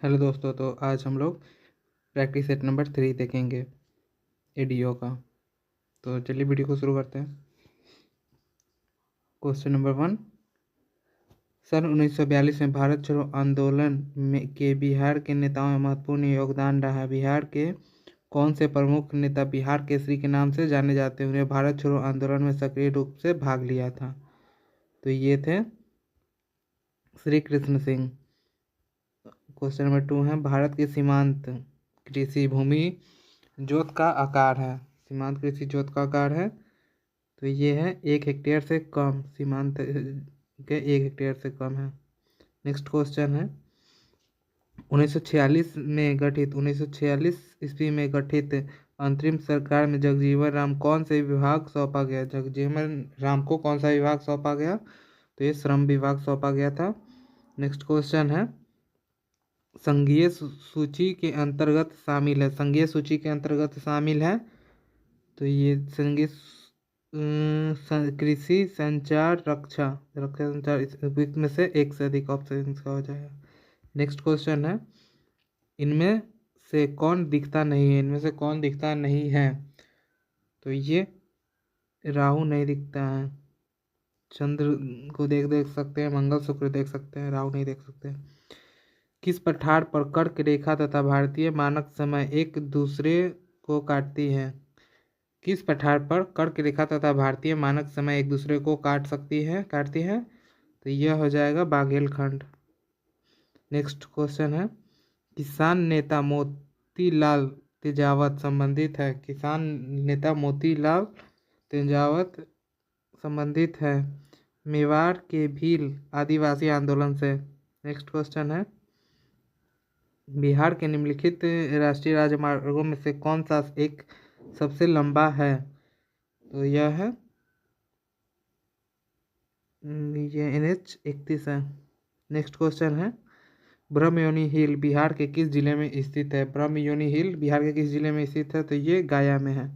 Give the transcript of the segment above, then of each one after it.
Hello दोस्तों, तो आज हम लोग प्रैक्टिस सेट नंबर 3 देखेंगे एडीओ का। तो चलिए वीडियो को शुरू करते हैं। क्वेश्चन नंबर 1, सन 1942 में भारत छोड़ो आंदोलन के बिहार के नेताओं में महत्वपूर्ण योगदान रहा। बिहार के कौन से प्रमुख नेता बिहार केसरी के नाम से जाने जाते हैं? उन्हें भारत छोड़ो आंदोलन में सक्रिय रूप से भाग लिया था। तो ये थे श्री कृष्ण सिंह। क्वेश्चन नंबर 2 है, भारत के सीमांत कृषि भूमि जोत का आकार है। सीमांत कृषि जोत का आकार है तो ये है 1 हेक्टेयर से कम। सीमांत के 1 हेक्टेयर से कम है। नेक्स्ट क्वेश्चन है, 1946 ईस्वी में गठित अंतरिम सरकार में जगजीवन राम कौन से विभाग सौंपा गया? जगजीवन राम को कौन सा विभाग सौंपा गया? तो ये श्रम विभाग सौंपा गया था। नेक्स्ट क्वेश्चन है, संघीय सूची के अंतर्गत शामिल है। संघीय सूची के अंतर्गत शामिल है तो ये संघीय कृषि, संचार, रक्षा संचार, इसमें से एक से अधिक ऑप्शन इसका हो जाएगा। नेक्स्ट क्वेश्चन है, इनमें से कौन दिखता नहीं है? इनमें से कौन दिखता नहीं है? तो ये राहु नहीं दिखता है। चंद्र को देख सकते हैं, मंगल शुक्र देख सकते हैं, राहु नहीं देख सकते हैं। किस पठार पर कर्क रेखा तथा भारतीय मानक समय एक दूसरे को काटती है? किस पठार पर कर्क रेखा तथा भारतीय मानक समय एक दूसरे को काटती है? तो यह हो जाएगा बाघेलखंड। नेक्स्ट क्वेश्चन है, किसान नेता मोतीलाल तेजावत संबंधित है। किसान नेता मोतीलाल तेजावत संबंधित है मेवाड़ के भील आदिवासी आंदोलन से। नेक्स्ट क्वेश्चन है, बिहार के निम्नलिखित राष्ट्रीय राजमार्गों में से कौन सा एक सबसे लंबा है? तो यह है ये NH 31 है। नेक्स्ट क्वेश्चन है, ब्रह्मयोनी हिल बिहार के किस जिले में स्थित है? ब्रह्मयोनी हिल बिहार के किस जिले में स्थित है? तो ये गया में है।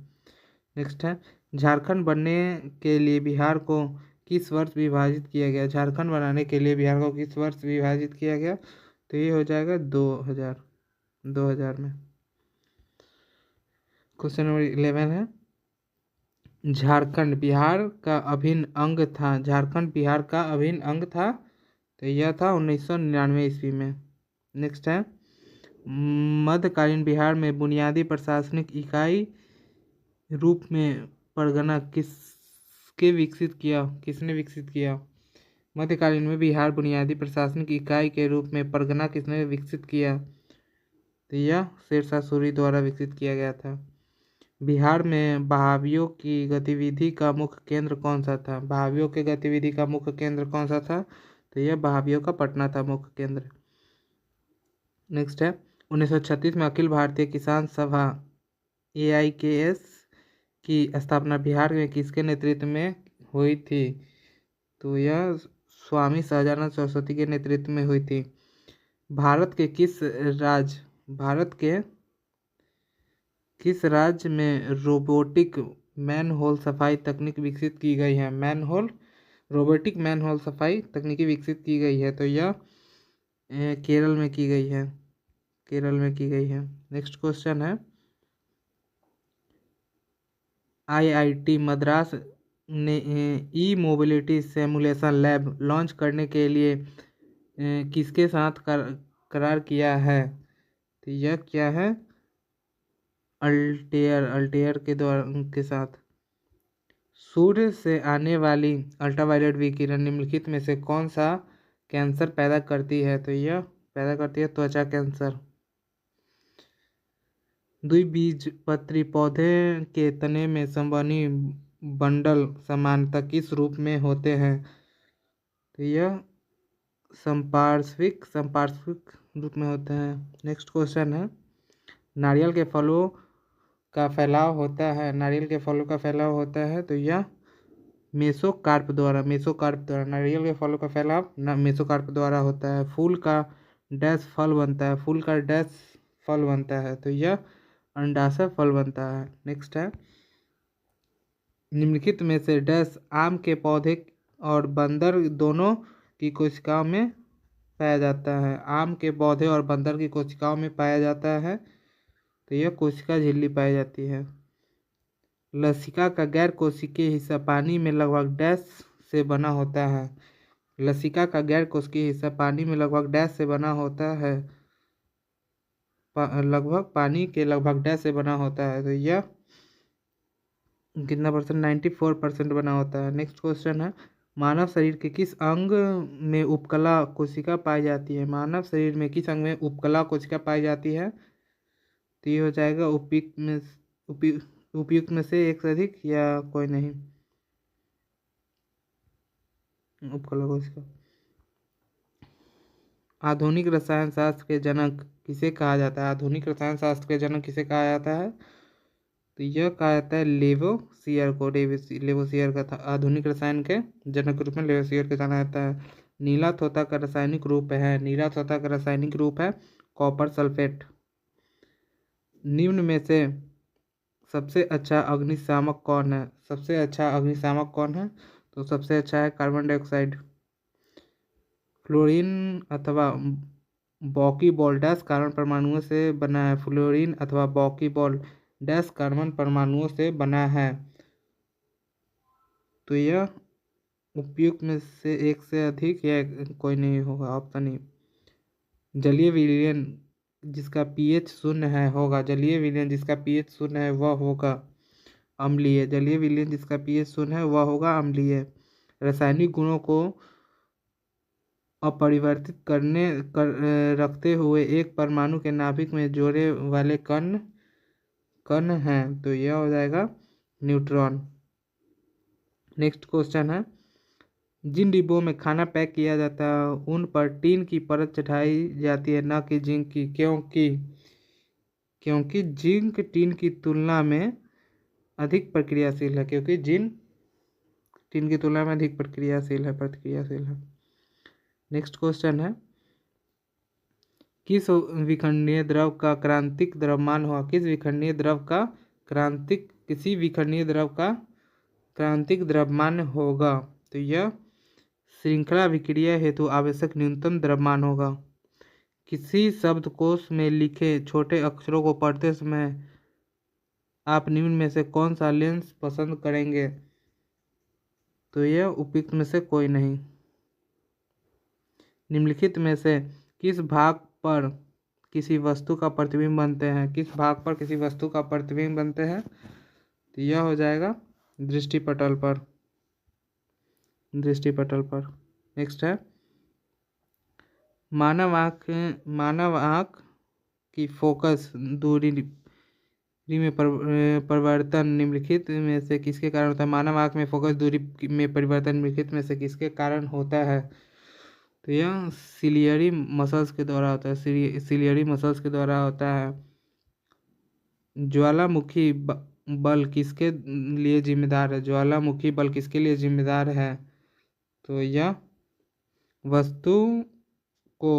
नेक्स्ट है, झारखंड बनने के लिए बिहार को किस वर्ष विभाजित किया गया? झारखंड बनाने के लिए बिहार को किस वर्ष विभाजित किया गया? तो ये हो जाएगा 2000 में। क्वेश्चन नंबर 11 है, झारखंड बिहार का अभिन्न अंग था। झारखंड बिहार का अभिन्न अंग था तो यह था 1999 ईस्वी में। नेक्स्ट है, मध्यकालीन बिहार में बुनियादी प्रशासनिक इकाई रूप में परगना किसने विकसित किया? मध्यकालीन में बिहार बुनियादी प्रशासनिक इकाई के रूप में परगना किसने विकसित किया? तो यह शेरशाह सूरी द्वारा विकसित किया गया था। बिहार में बहावियों की गतिविधि का मुख्य केंद्र कौन सा था? बहावियों के गतिविधि का मुख्य केंद्र कौन सा था? तो यह बहावियों का पटना था मुख्य केंद्र। नेक्स्ट है, 1936 में अखिल भारतीय किसान सभा AIKS की स्थापना बिहार में किसके नेतृत्व में हुई थी? तो यह स्वामी सहजानंद सरस्वती के नेतृत्व में हुई थी। भारत के किस राज्य में रोबोटिक मैनहोल सफाई तकनीक विकसित की गई है? रोबोटिक मैनहोल सफाई तकनीकी विकसित की गई है तो यह केरल में की गई है। नेक्स्ट क्वेश्चन है, IIT मद्रास ने ई-मोबिलिटी सिमुलेशन लैब लॉन्च करने के लिए किसके साथ करार किया है? तो यह क्या है? अल्टेयर के साथ। सूर्य से आने वाली अल्ट्रावायलेट विकिरण निम्नलिखित में से कौन सा कैंसर पैदा करती है? तो यह पैदा करती है त्वचा कैंसर। द्विबीजपत्री पौधे के तने में संवहनी बंडल सामान्यतः किस रूप में होते हैं? तो यह संपार्श्विक रूप में होते हैं। नेक्स्ट क्वेश्चन है, नारियल के फलों का फैलाव होता है तो यह मेसोकार्प द्वारा नारियल के फलों का फैलाव मेसोकार्प द्वारा होता है। फूल का डैश फल बनता है तो यह अंडाशय फल बनता है। नेक्स्ट है, निम्नलिखित में से डैश आम के पौधे और बंदर दोनों की कोशिकाओं में पाया जाता है? आम के पौधे और बंदर की कोशिकाओं में पाया जाता है, तो यह कोशिका झिल्ली पाई जाती है। लसिका का गैर कोशिकीय हिस्सा पानी में लगभग डैश से बना होता है? लसिका का गैर कोशिकीय हिस्सा पानी में लगभग डैश से बना होता है? लगभग पानी के लगभग डैश से बना होता है, तो यह कितना परसेंट? 94% बना होता है। नेक्स्ट क्वेश्चन है, मानव शरीर के किस अंग में उपकला कोशिका पाई जाती है? मानव शरीर में किस अंग में उपकला कोशिका पाई जाती है? तो ये हो जाएगा उपयुक्त में से एक से अधिक या कोई नहीं। उपकला कोशिका। आधुनिक रसायन शास्त्र के जनक किसे कहा जाता है? आधुनिक रसायन शास्त्र के जनक किसे कहा जाता है? तो यह कहा जाता है लेवोसियर को। लेवोसियर का था आधुनिक रसायन के जनक के रूप में लेवोसियर को जाना जाता है। नीला तोता का रासायनिक रूप है? नीला तोता का रासायनिक रूप है कॉपर सल्फेट। निम्न में से सबसे अच्छा अग्निशामक कौन है? सबसे अच्छा अग्निशामक कौन है? तो सबसे अच्छा है कार्बन डाइऑक्साइड। फ्लोरीन अथवा बॉकीबॉल डैश कार्बन परमाणुओं से बना है? फ्लोरीन अथवा बॉकीबॉल डैश कार्बन परमाणुओं से बना है, तो यह उपयुक्त में से एक से अधिक या कोई नहीं होगा, ऑप्शन ई। जलीय विलयन जिसका पीएच शून्य है होगा, जलीय विलयन जिसका पीएच शून्य है वह होगा अम्लीय। जलीय विलयन जिसका पीएच शून्य है वह होगा अम्लीय। रासायनिक गुणों को अपरिवर्तित रखते हुए एक परमाणु के नाभिक में जोड़े वाले कण हैं, तो यह हो जाएगा न्यूट्रॉन। नेक्स्ट क्वेश्चन है, जिन डिब्बों में खाना पैक किया जाता है उन पर टीन की परत चढ़ाई जाती है, न कि जिंक की। क्योंकि जिंक टीन की तुलना में अधिक प्रतिक्रियाशील है। क्योंकि जिंक टीन की तुलना में अधिक प्रतिक्रियाशील है। नेक्स्ट क्वेश्चन है, किस विखंडनीय द्रव का क्रांतिक द्रव्यमान हुआ? किसी विखंडनीय द्रव का क्रांतिक द्रव्यमान होगा? तो यह श्रृंखला विक्रिया हेतु आवश्यक न्यूनतम द्रव्यमान होगा। किसी शब्दकोश में लिखे छोटे अक्षरों को पढ़ते समय आप निम्न में से कौन सा लेंस पसंद करेंगे? तो यह उपयुक्त में से कोई नहीं। निम्नलिखित में से किस भाग पर किसी वस्तु का प्रतिबिंब बनते हैं? किस भाग पर किसी वस्तु का प्रतिबिंब बनते हैं? तो यह हो जाएगा दृष्टिपटल पर। नेक्स्ट है, मानव आँख की फोकस दूरी में परिवर्तन निम्नलिखित में से किसके कारण होता है? मानव आँख में फोकस दूरी में परिवर्तन निम्नलिखित में से किसके कारण होता है? तो यह सिलियरी मसल्स के द्वारा होता है। सिलियरी मसल्स के द्वारा होता है। ज्वालामुखी बल किसके लिए जिम्मेदार है? ज्वालामुखी बल किसके लिए जिम्मेदार है? तो यह वस्तु को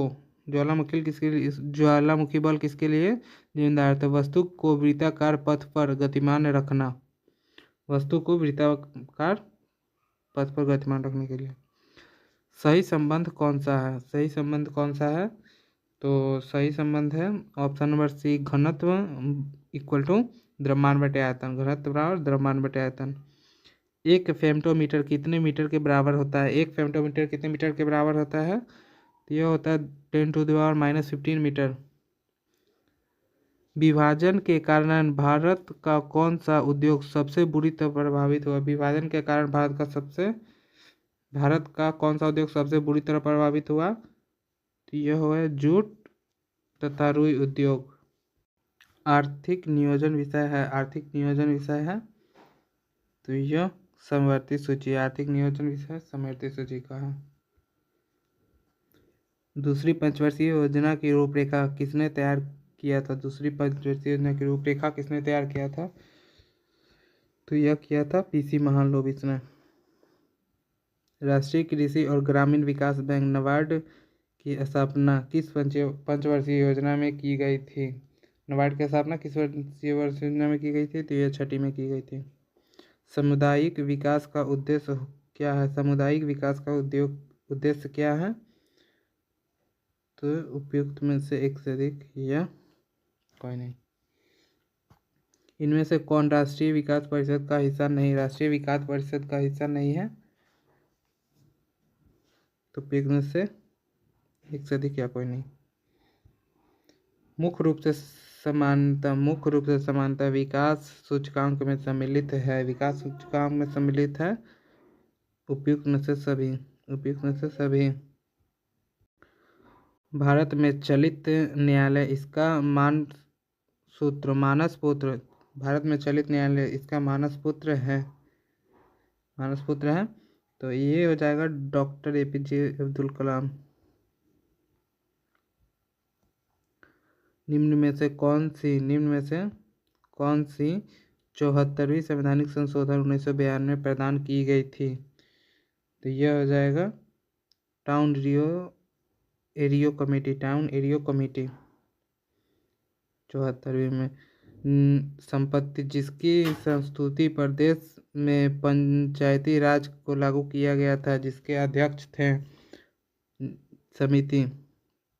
ज्वालामुखी बल किसके लिए जिम्मेदार है? तो वस्तु को वृत्ताकार पथ पर गतिमान रखना। वस्तु को वृत्ताकार पथ पर गतिमान रखने के लिए। सही संबंध कौन सा है? तो सही संबंध है ऑप्शन नंबर सी, घनत्व इक्वल टू द्रव्यमान बटे आयतन। घनत्व बराबर द्रव्यमान बटे आयतन। एक फेम्टोमीटर कितने मीटर के बराबर होता है? एक फेम्टोमीटर कितने मीटर के बराबर होता है? तो यह होता है 10⁻⁻15 मीटर। विभाजन के कारण भारत का कौन सा उद्योग सबसे बुरी तरह प्रभावित हुआ? विभाजन के कारण भारत का कौन सा उद्योग सबसे बुरी तरह प्रभावित हुआ? तो यह है जूट तथा रुई उद्योग। आर्थिक नियोजन विषय है, तो यह समवर्ती सूची। आर्थिक नियोजन विषय समवर्ती सूची का है। दूसरी पंचवर्षीय योजना की रूपरेखा किसने तैयार किया था? दूसरी पंचवर्षीय योजना की रूपरेखा किसने तैयार किया था? तो यह किया था पीसी महालनोबिस ने। राष्ट्रीय कृषि और ग्रामीण विकास बैंक नाबार्ड की स्थापना किस पंचवर्षीय योजना में की गई थी? नाबार्ड की स्थापना किस योजना में की गई थी? तो यह 6ठी में की गई थी। सामुदायिक विकास का उद्देश्य क्या है? सामुदायिक विकास का उद्देश्य क्या है? तो उपयुक्त में से एक से अधिक या कोई नहीं। इनमें से कौन राष्ट्रीय विकास परिषद का हिस्सा नहीं, राष्ट्रीय विकास परिषद का हिस्सा नहीं है? तो उपयुक्त में से एक से अधिक या कोई नहीं। मुख्य रूप से समानता विकास सूचकांक में सम्मिलित है, विकास सूचकांक में सम्मिलित है। उपयुक्त में से सभी, उपयुक्त में से सभी। भारत में चलित न्यायालय इसका मानस पुत्र, भारत में चलित न्यायालय इसका मानस पुत्र है, तो ये हो जाएगा डॉक्टर APJ अब्दुल कलाम। निम्न में से कौन सी 74वीं संवैधानिक संशोधन 1992 में प्रदान की गई थी? तो यह हो जाएगा टाउन एरियो कमेटी 74वीं में। संपत्ति जिसकी संस्तुति प्रदेश में पंचायती राज को लागू किया गया था, जिसके अध्यक्ष थे समिति,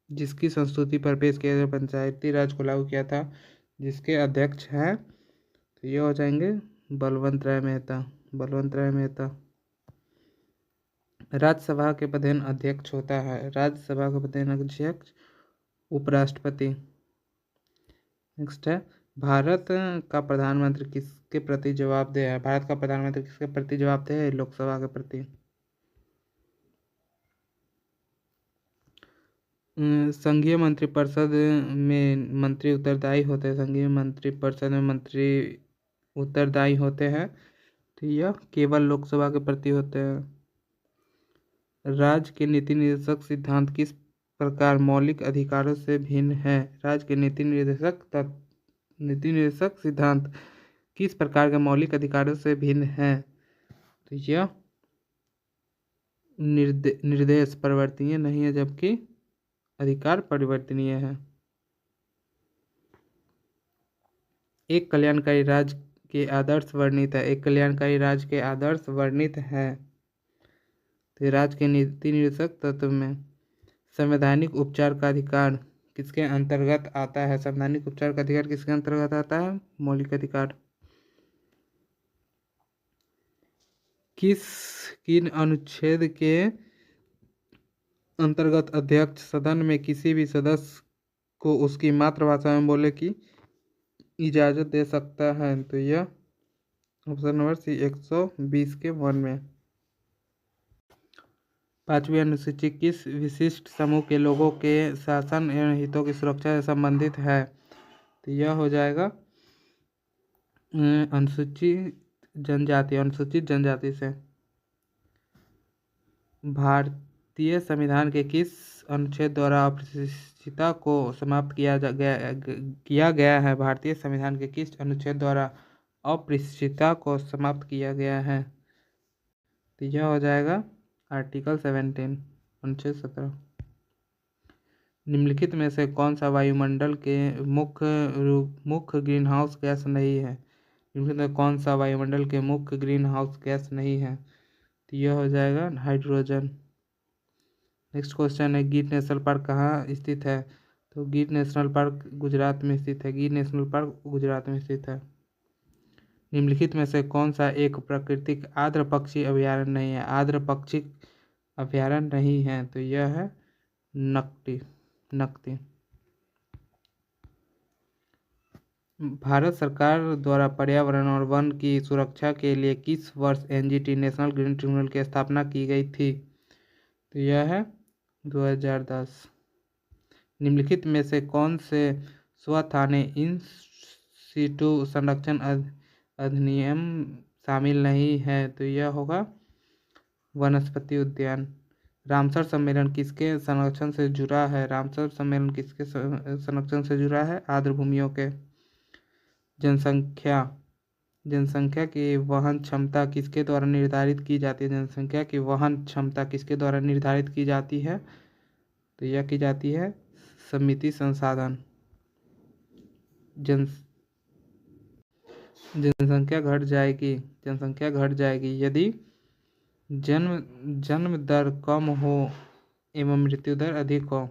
जिसकी संस्तुति पर पेश किया गया पंचायती राज को लागू किया था, जिसके अध्यक्ष हैं, तो ये हो जाएंगे बलवंत राय मेहता। राज्यसभा के प्रधान अध्यक्ष होता है, राज्यसभा का प्रधान अध्यक्ष उपराष्ट्रपति। नेक्स्ट है, भारत का प्रधानमंत्री किसके प्रति जवाबदेह है? भारत का प्रधानमंत्री किसके प्रति जवाबदेह है? लोकसभा के प्रति। संघीय मंत्रिपरिषद में मंत्री उत्तरदायी होते हैं, संघीय मंत्रिपरिषद में मंत्री उत्तरदायी होते हैं, तो यह केवल लोकसभा के प्रति होते हैं। राज्य के नीति निर्देशक सिद्धांत किस प्रकार मौलिक अधिकारों से भिन्न है? राज्य के नीति निर्देशक सिद्धांत किस प्रकार के मौलिक अधिकारों से भिन्न है? तो यह निर्देश परिवर्तनीय नहीं है, जबकि अधिकार परिवर्तनीय है। एक कल्याणकारी राज्य के आदर्श वर्णित है, एक कल्याणकारी राज्य के आदर्श वर्णित है। तो राज्य के नीति निर्देशक तत्व में संवैधानिक उपचार का अधिकार किसके अंतर्गत आता है? संवैधानिक उपचार का अधिकार किसके अंतर्गत आता है? मौलिक अधिकार। किन अनुच्छेद के अंतर्गत अध्यक्ष सदन में किसी भी सदस्य को उसकी मातृभाषा में बोलने की इजाजत दे सकता है? तो यह ऑप्शन नंबर सी 120 के 1 में। 5वीं अनुसूची किस विशिष्ट समूह के लोगों के शासन एवं हितों की सुरक्षा से संबंधित है? तो यह हो जाएगा अनुसूचित जनजाति से। भारतीय संविधान के किस अनुच्छेद द्वारा अस्पृश्यता को समाप्त किया गया है? भारतीय संविधान के किस अनुच्छेद द्वारा अस्पृश्यता को समाप्त किया गया है? तो यह हो जाएगा आर्टिकल 17 अनुच्छेद 17। निम्नलिखित में से कौन सा वायुमंडल के मुख्य ग्रीन हाउस गैस नहीं है? निम्नलिखित में कौन सा वायुमंडल के मुख्य ग्रीन हाउस गैस नहीं है? तो यह हो जाएगा हाइड्रोजन। नेक्स्ट क्वेश्चन है, गिर नेशनल पार्क कहाँ स्थित है? तो गिर नेशनल पार्क गुजरात में स्थित है। निम्नलिखित में से कौन सा एक प्राकृतिक आर्द्र पक्षी अभयारण्य नहीं है? आर्द्र पक्षी अभयारण्य नहीं है, तो यह है नकटी। भारत सरकार द्वारा पर्यावरण और वन की सुरक्षा के लिए किस वर्ष NGT नेशनल ग्रीन ट्रिब्यूनल की स्थापना की गई थी? तो यह है 2010। निम्नलिखित में से कौन से स्वथाने इन सीटू संरक्षण अधिनियम शामिल नहीं है? तो यह होगा वनस्पति उद्यान। रामसर सम्मेलन किसके संरक्षण से जुड़ा है? रामसर सम्मेलन किसके संरक्षण से जुड़ा है? आर्द्र भूमियों के। जनसंख्या की वहन क्षमता किसके द्वारा निर्धारित की जाती है? जनसंख्या की वहन क्षमता किसके द्वारा निर्धारित की जाती है? तो यह की जाती है समिति संसाधन। जनसंख्या घट जाएगी यदि जन्म दर कम हो एवं मृत्यु दर अधिक हो।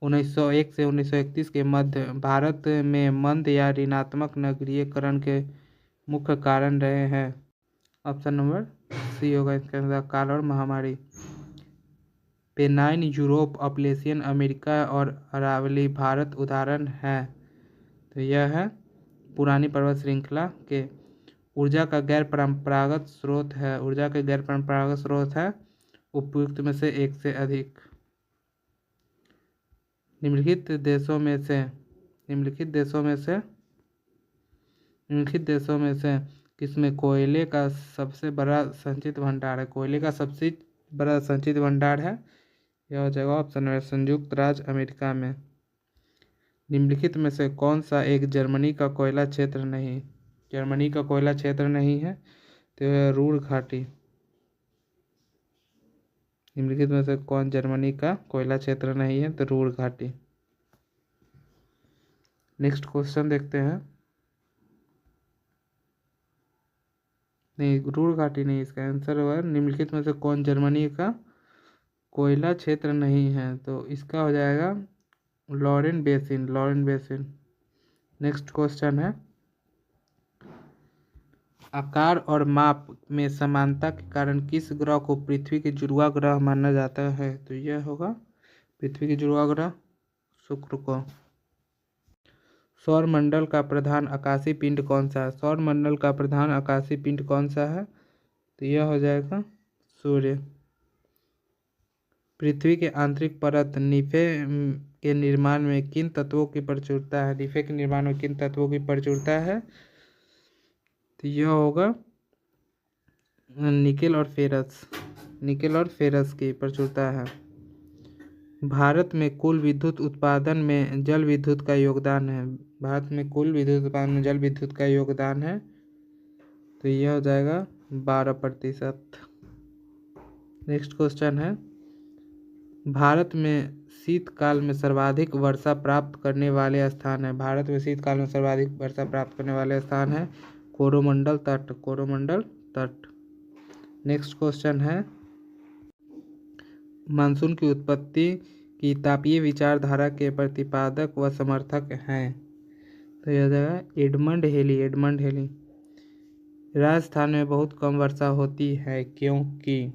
1901 से 1931 के मध्य भारत में मंद या ऋणात्मक नगरीकरण के मुख्य कारण रहे हैं। ऑप्शन नंबर सी होगा इसका आंसर, काल और महामारी। पेनाइन यूरोप, अपलेशियन अमेरिका और अरावली भारत उदाहरण है। तो यह है पुरानी पर्वत श्रृंखला के। ऊर्जा का गैर परंपरागत स्रोत है, ऊर्जा के गैर परंपरागत स्रोत है उपयुक्त में से एक से अधिक। निम्नलिखित देशों में से किसमें कोयले का सबसे बड़ा संचित भंडार है? कोयले का सबसे बड़ा संचित भंडार है, यह हो जाएगा ऑप्शन है संयुक्त राज्य अमेरिका में। निम्नलिखित में से कौन सा एक जर्मनी का कोयला क्षेत्र नहीं? जर्मनी का कोयला क्षेत्र नहीं है, तो यह रूर घाटी। निम्नलिखित में से कौन जर्मनी का कोयला क्षेत्र नहीं है? तो रूर घाटी। नेक्स्ट क्वेश्चन देखते हैं। नहीं, रूर घाटी नहीं, इसका आंसर होगा निम्नलिखित में से कौन जर्मनी का कोयला क्षेत्र नहीं है? तो इसका हो जाएगा लॉरेन बेसिन। नेक्स्ट क्वेश्चन है, आकार और माप में समानता के कारण किस ग्रह को पृथ्वी के जुड़वा ग्रह माना जाता है? तो यह होगा पृथ्वी के जुड़वा ग्रह शुक्र को। सौरमंडल का प्रधान आकाशीय पिंड कौन सा है? सौरमंडल का प्रधान आकाशीय पिंड कौन सा है? तो यह हो जाएगा सूर्य। पृथ्वी के आंतरिक परत निफे के निर्माण में किन तत्वों की प्रचुरता है? निफे के निर्माण में किन तत्वों की प्रचुरता है? तो यह होगा निकेल और फेरस की प्रचुरता है। भारत में कुल विद्युत उत्पादन में जल विद्युत का योगदान है। भारत में कुल विद्युत उत्पादन में जल विद्युत का योगदान है, तो यह हो जाएगा 12%। नेक्स्ट क्वेश्चन है, भारत में शीतकाल में सर्वाधिक वर्षा प्राप्त करने वाले स्थान है। भारत में शीतकाल में सर्वाधिक वर्षा प्राप्त करने वाले स्थान है कोरोमंडल तट। नेक्स्ट क्वेश्चन है, मानसून की उत्पत्ति की तापीय विचारधारा के प्रतिपादक व समर्थक हैं। तो यह जाएगा एडमंड हेली। राजस्थान में बहुत कम वर्षा होती है क्योंकि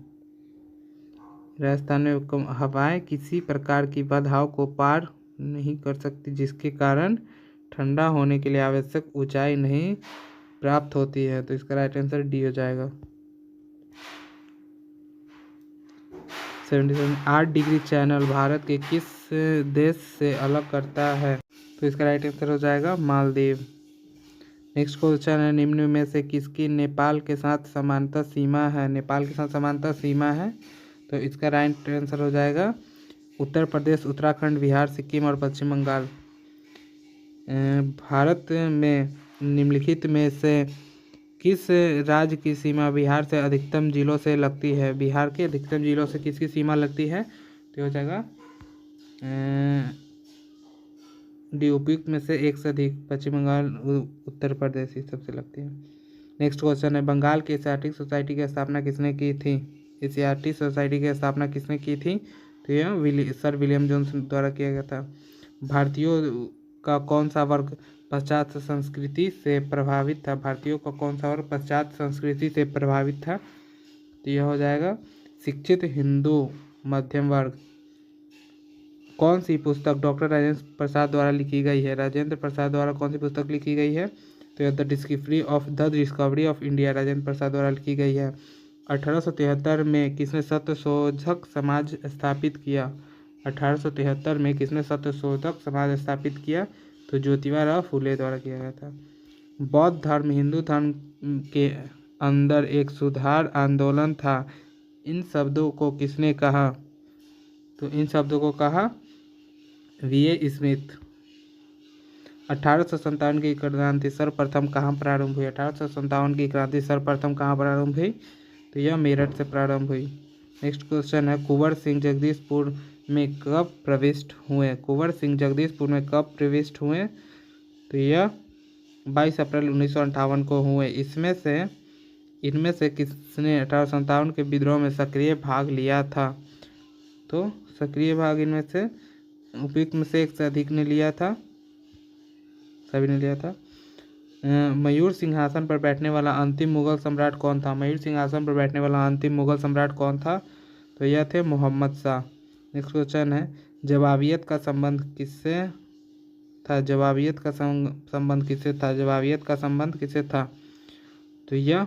राजस्थान में कम हवाएं किसी प्रकार की बाधाओं को पार नहीं कर सकती, जिसके कारण ठंडा होने के लिए आवश्यक ऊंचाई नहीं प्राप्त होती है। तो इसका राइट आंसर डी हो जाएगा। 77 8 डिग्री चैनल भारत के किस देश से अलग करता है? तो इसका राइट आंसर हो जाएगा मालदीव। नेक्स्ट क्वेश्चन है, निम्न में से किसकी नेपाल के साथ समांतर सीमा है? नेपाल के साथ समांतर सीमा है, तो इसका राइट आंसर हो जाएगा उत्तर प्रदेश, उत्तराखंड, बिहार, सिक्किम और पश्चिम बंगाल। भारत में निम्नलिखित में से किस राज्य की सीमा बिहार से अधिकतम जिलों से लगती है? बिहार के अधिकतम जिलों से किसकी सीमा लगती है? तो हो जाएगा डी उपयुक्त में से एक से अधिक, पश्चिम बंगाल, उत्तर प्रदेश, इस सबसे लगती है। नेक्स्ट क्वेश्चन है, बंगाल की एशियाटिक सोसाइटी की स्थापना किसने की थी? एशियाटिक सोसाइटी की स्थापना किसने की थी? तो यह सर विलियम जोन्स द्वारा किया गया था। भारतीयों का कौन सा वर्ग पाश्चात्य संस्कृति से प्रभावित था? भारतीयों का कौन सा वर्ग पाश्चात्य संस्कृति से प्रभावित था? तो यह हो जाएगा शिक्षित हिंदू मध्यम वर्ग। कौन सी पुस्तक डॉक्टर राजेंद्र प्रसाद द्वारा लिखी गई है? राजेंद्र प्रसाद द्वारा कौन सी पुस्तक लिखी गई है? तो यह the discovery of India Rajendra Prasad द्वारा लिखी गई है। 1873 में किसने सत्यशोधक समाज स्थापित किया? 1873 में किसने सत्यशोधक समाज स्थापित किया? तो ज्योतिबा फुले द्वारा किया गया था। बौद्ध धर्म हिंदू धर्म के अंदर एक सुधार आंदोलन था, इन शब्दों को किसने कहा? तो इन शब्दों को कहा वी.ए. स्मिथ। 1857 की क्रांति सर्वप्रथम कहाँ प्रारंभ हुई? 1857 की क्रांति सर्वप्रथम कहाँ प्रारंभ हुई? तो यह मेरठ से प्रारंभ हुई। नेक्स्ट क्वेश्चन है, कुंवर सिंह जगदीशपुर में कब प्रविष्ट हुए? कुंवर सिंह जगदीशपुर में कब प्रविष्ट हुए? तो यह 22 अप्रैल 1958 को हुए। इनमें से किसने 1857 के विद्रोह में सक्रिय भाग लिया था? तो सक्रिय भाग इनमें से उपयुक्त में से एक से अधिक ने लिया था, सभी ने लिया था। मयूर सिंहासन पर बैठने वाला अंतिम मुगल सम्राट कौन था? मयूर सिंहासन पर बैठने वाला अंतिम मुगल सम्राट कौन था? तो यह थे मोहम्मद शाह। नेक्स्ट क्वेश्चन है, जवाबियत का संबंध किससे था? जवाबियत का संबंध किससे था? जवाबियत का संबंध किससे था? तो यह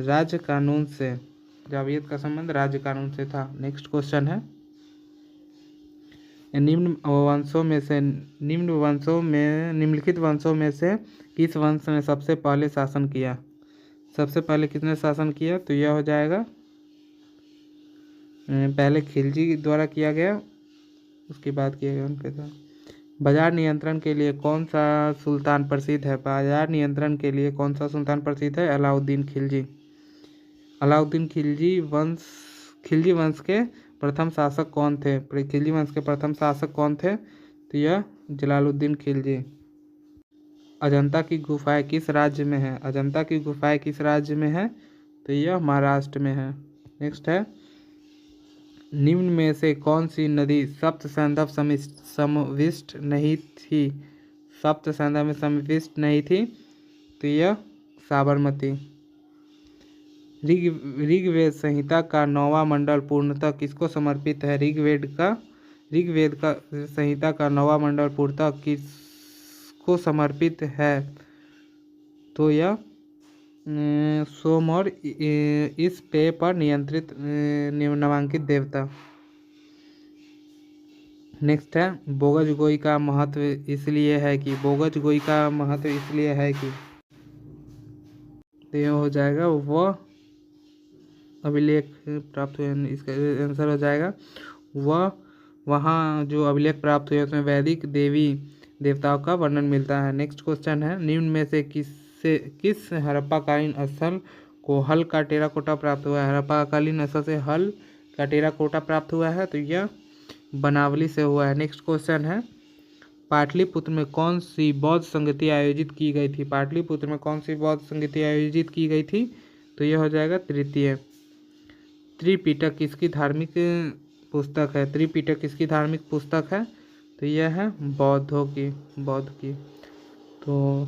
राज्य कानून से, जवाबियत का संबंध राज्य कानून से था। नेक्स्ट क्वेश्चन है, निम्नलिखित वंशों में से किस वंश ने सबसे पहले शासन किया? सबसे पहले किसने शासन किया? तो यह हो जाएगा, पहले खिलजी द्वारा किया गया, उसके बाद किया गया उनके द्वारा। बाजार नियंत्रण के लिए कौन सा सुल्तान प्रसिद्ध है? बाजार नियंत्रण के लिए कौन सा सुल्तान प्रसिद्ध है? अलाउद्दीन खिलजी। अलाउद्दीन खिलजी वंश के प्रथम शासक कौन थे? खिलजी वंश के प्रथम शासक कौन थे? तो यह जलालुद्दीन खिलजी। अजंता की गुफाएं किस राज्य में है? अजंता की गुफाएं किस राज्य में है? तो यह महाराष्ट्र में है। नेक्स्ट है, निम्न में से कौन सी नदी सप्त सैंधव समविष्ट नहीं थी? सप्त सैंधव में समविष्ट नहीं थी, तो यह साबरमती। ऋग्वेद संहिता का 9वां मंडल पूर्णतः किसको समर्पित है? ऋग्वेद का संहिता का 9वां मंडल पूर्णतः किसको समर्पित है? तो यह सोम और इस पेय पर नियंत्रित नामांकित देवता। नेक्स्ट है, बोगज गोई का महत्व इसलिए है कि, बोगज गोई का महत्व इसलिए है कि, तो यह हो जाएगा वह अभिलेख प्राप्त हुए, इसका आंसर हो जाएगा वह वहाँ जो अभिलेख प्राप्त हुए उसमें वैदिक देवी देवताओं का वर्णन मिलता है। नेक्स्ट क्वेश्चन है, निम्न में से किस हड़प्पाकालीन स्थल को हल का टेराकोटा प्राप्त हुआ है? हड़प्पाकालीन स्थल से हल का टेराकोटा प्राप्त हुआ है, तो यह बनावली से हुआ है। नेक्स्ट क्वेश्चन है, पाटलिपुत्र में कौन सी बौद्ध संगति आयोजित की गई थी? पाटलिपुत्र में कौन सी बौद्ध संगति आयोजित की गई थी? तो यह हो जाएगा तृतीय। त्रिपिटक किसकी धार्मिक पुस्तक है? त्रिपिटक किसकी धार्मिक पुस्तक है? तो यह है बौद्धों की, तो